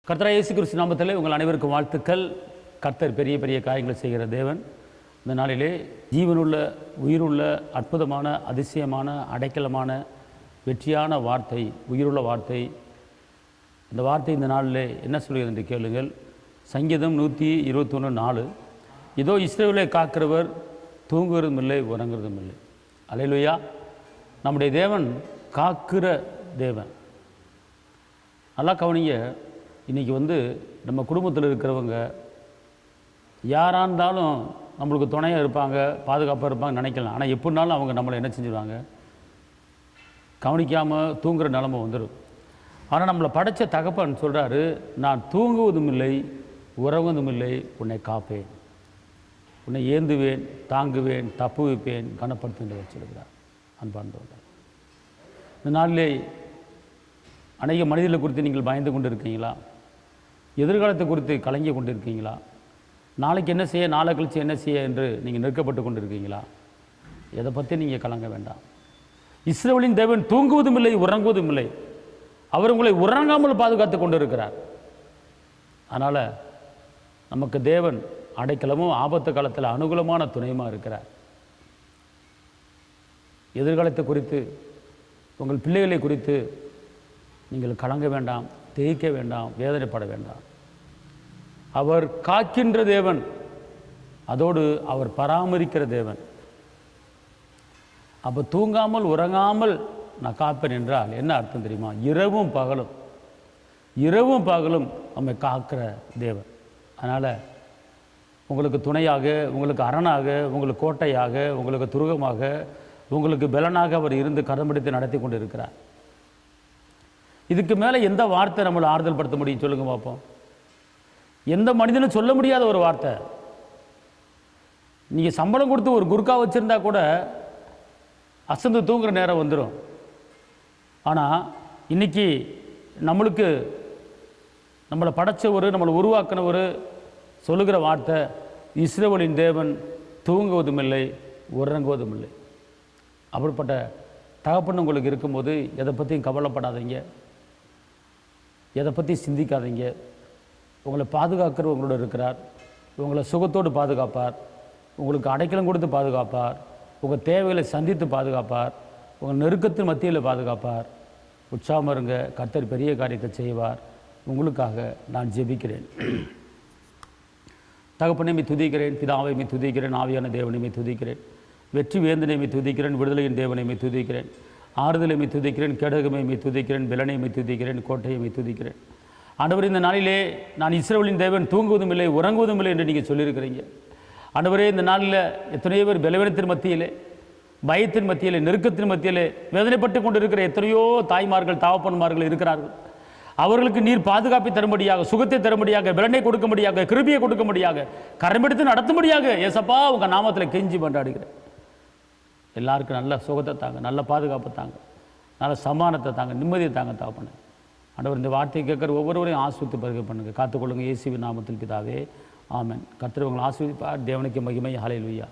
கர்த்தராகிய இயேசு கிறிஸ்து நாமத்திலே உங்கள் அனைவருக்கும் வாழ்த்துக்கள். கர்த்தர் பெரிய பெரிய காரியங்களை செய்கிற தேவன். இந்த நாளிலே ஜீவனுள்ள, உயிருள்ள, அற்புதமான, அதிசயமான, அடைக்கலமான, வெற்றியான வார்த்தை, உயிருள்ள வார்த்தை. இந்த வார்த்தை இந்த நாளிலே என்ன சொல்கிறது என்று கேளுங்கள். சங்கீதம் 121:4. இதோ இஸ்ரவேலை காக்கிறவர் தூங்குவதும் இல்லை, உறங்குவதும் இல்லை. அல்லேலூயா. நம்முடைய தேவன் காக்கிற தேவன். நல்லா கவனிங்க. இன்றைக்கி நம்ம குடும்பத்தில் இருக்கிறவங்க யாராக இருந்தாலும் நம்மளுக்கு துணையாக இருப்பாங்க, பாதுகாப்பாக இருப்பாங்க நினைக்கலாம். ஆனால் எப்படினாலும் அவங்க நம்மளை என்ன செஞ்சுருவாங்க, கவனிக்காமல் தூங்குகிற நிலமை வந்துடும். ஆனால் நம்மளை படைத்த தகப்பன் சொல்கிறாரு, நான் தூங்குவதும் இல்லை, உறங்குவதும் இல்லை, உன்னை காப்பேன், உன்னை ஏந்துவேன், தாங்குவேன், தப்பு வைப்பேன், கனப்படுத்து வச்சிருக்கிறார். அன்பார்ந்தவர்கள், இந்த நாளிலே அநேக மனிதர்களை குறித்து நீங்கள் பயந்து கொண்டு இருக்கீங்களா? எதிர்காலத்தை குறித்து கலங்கி கொண்டு இருக்கீங்களா? நாளைக்கு என்ன செய்ய, நாளை கழிச்சு என்ன செய்ய என்று நீங்கள் நெருக்கப்பட்டு கொண்டு இருக்கீங்களா? எதை பற்றி நீங்கள் கலங்க வேண்டாம். இஸ்ரவேலின் தேவன் தூங்குவதும் இல்லை, உறங்குவதும் இல்லை. அவர் உங்களை உறங்காமல் பாதுகாத்து கொண்டு இருக்கிறார். அதனால் நமக்கு தேவன் அடைக்கலமும் ஆபத்து காலத்தில் அனுகூலமான துணையுமாக இருக்கிறார். எதிர்காலத்தை குறித்து, உங்கள் பிள்ளைகளை குறித்து நீங்கள் கலங்க வேண்டாம், தேய்க்க வேண்டாம், வேதனைப்பட வேண்டாம். அவர் காக்கின்ற தேவன், அதோடு அவர் பராமரிக்கிற தேவன். அப்போ தூங்காமல் உறங்காமல் நான் காப்பேன் என்றால் என்ன அர்த்தம் தெரியுமா? இரவும் பகலும் நம்மை காக்கிற தேவன். அதனால் உங்களுக்கு துணையாக, உங்களுக்கு அரணாக, உங்களுக்கு கோட்டையாக, உங்களுக்கு துருகமாக, உங்களுக்கு பலனாக அவர் இருந்து கரம்பிடித்து நடத்தி கொண்டு இருக்கிறார். இதுக்கு மேலே எந்த வார்த்தை நம்மளை ஆறுதல் படுத்த முடியும் சொல்லுங்க பார்ப்போம். எந்த மனிதனும் சொல்ல முடியாத ஒரு வார்த்தை. நீங்கள் சம்பளம் கொடுத்து ஒரு குர்கா வச்சுருந்தா கூட அசந்து தூங்குற நேரம் வந்துடும். ஆனால் இன்றைக்கி நம்மளுக்கு நம்மளை படைச்சவர், நம்மளை உருவாக்கினவர் சொல்லுகிற வார்த்தை, இஸ்ரவேலின் தேவன் தூங்குவதும் இல்லை, உறங்குவதும் இல்லை. அப்படிப்பட்ட தகப்பன் உங்களுக்கு இருக்கும்போது எதை பற்றியும் கவலைப்படாதீங்க, எதை பற்றி சிந்திக்காதீங்க. உங்களை பாதுகாக்கிற உங்களோட இருக்கிறார். உங்களை சுகத்தோடு பாதுகாப்பார், உங்களுக்கு அடைக்கலம் கொடுத்து பாதுகாப்பார், உங்கள் தேவைகளை சந்தித்து பாதுகாப்பார், உங்கள் நெருக்கத்தின் மத்தியில் பாதுகாப்பார். உற்சாகமாக இருங்க. கர்த்தர் பெரிய காரியத்தை செய்வார். உங்களுக்காக நான் ஜெபிக்கிறேன். தகப்பனை துதிக்கிறேன், பிதாவை துதிக்கிறேன், ஆவியான தேவனை துதிக்கிறேன், வெற்றி வேந்தனை துதிக்கிறேன், விடுதலையின் தேவனை துதிக்கிறேன், ஆறுதலை துதிக்கிறேன், கேடகமை துதிக்கிறேன், பலனை துதிக்கிறேன், கோட்டையை துதிக்கிறேன். ஆண்டவரே, இந்த நாளிலே நான் இஸ்ரவேலின் தேவன் தூங்குவதும் இல்லை, உறங்குவதும் இல்லை என்று நீங்கள் சொல்லியிருக்கிறீங்க. ஆண்டவரே, இந்த நாளில் எத்தனையோ பேர் பலவீனத்தின் மத்தியிலே, பயத்தின் மத்தியிலே, நெருக்கத்தின் மத்தியிலே வேதனைப்பட்டு கொண்டு இருக்கிற எத்தனையோ தாய்மார்கள், தகப்பன்மார்கள் இருக்கிறார்கள். அவர்களுக்கு நீர் பாதுகாப்பை தரும்படியாக, சுகத்தை தரும்படியாக, பலனை கொடுக்கும்படியாக, கிருபையை கொடுக்கும்படியாக, கரம்பெடுத்து நடத்தும்படியாக ஏசப்பா உங்கள் நாமத்தில் கெஞ்சி கொண்டாடுகிறேன். எல்லாருக்கும் நல்ல சுகத்தை தாங்க, நல்ல பாதுகாப்பை தாங்க, நல்ல சமானத்தை தாங்க, நிம்மதியை தாங்க தகப்பனே. ஆண்டவர், இந்த வார்த்தையை கேட்குற ஒவ்வொருவரையும் ஆசீர்வதித்து பருகை பண்ணுங்கள். காத்துக்கொள்ளுங்கள். இயேசுவின் நாமத்தில் பிதாவே, ஆமென். கர்த்தர் உங்களை ஆசீர்வதிப்பார். தேவனுக்கு மகிமை. ஹல்லேலூயா.